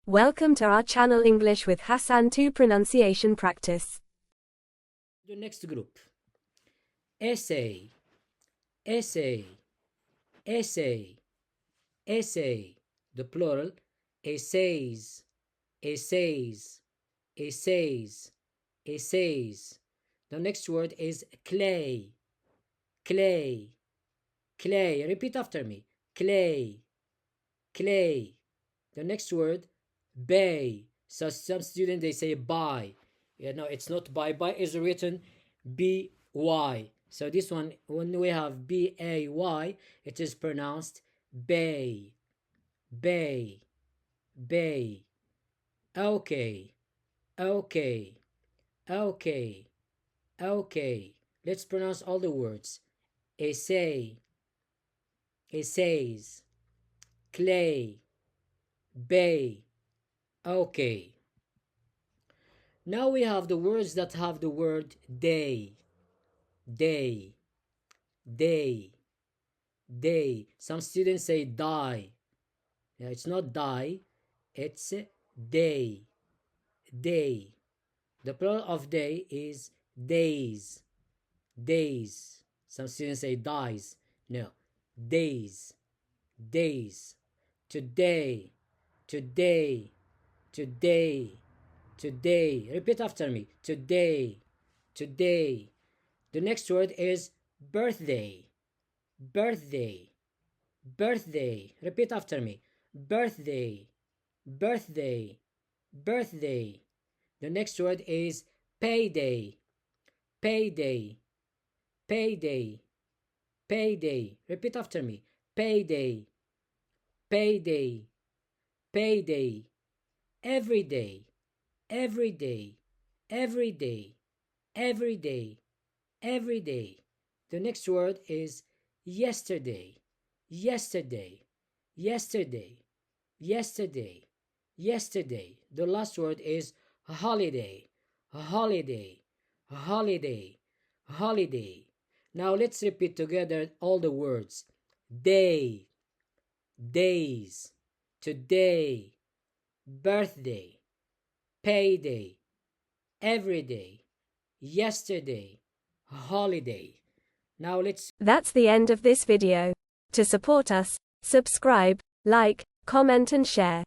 Welcome to our channel English with Hassane 2 pronunciation practice. The next group. Essay, essay, essay, essay. The plural, essays, essays, essays, essays. The next word is clay, clay, clay. Repeat after me. Clay, clay. The next word, bay. So some students, they say buy. No, it's not buy. Buy is written B-Y. So this one, when we have B-A-Y, it is pronounced bay, bay, bay. Okay, okay, okay, okay. Let's pronounce all the words. Essay, essays, clay, bay. Okay. Now we have the words that have the word day, day, day, day. Some students say die. Yeah, it's not die, it's day, day. The plural of day is days, days. Some students say dies. No, days, days. Today, today, today, today. Repeat after me. Today, today. The next word is birthday, birthday, birthday. Repeat after me. Birthday, birthday, birthday. The next word is payday, payday, payday, payday. Repeat after me. Payday, payday, payday. Every day, every day, every day, every day, every day. The next word is yesterday, yesterday, yesterday, yesterday, yesterday. The last word is holiday, holiday, holiday, holiday. Now let's repeat together all the words. Day, days, today, birthday, payday, everyday, yesterday, holiday. Now let's... That's the end of this video. To support us, subscribe, like, comment and share.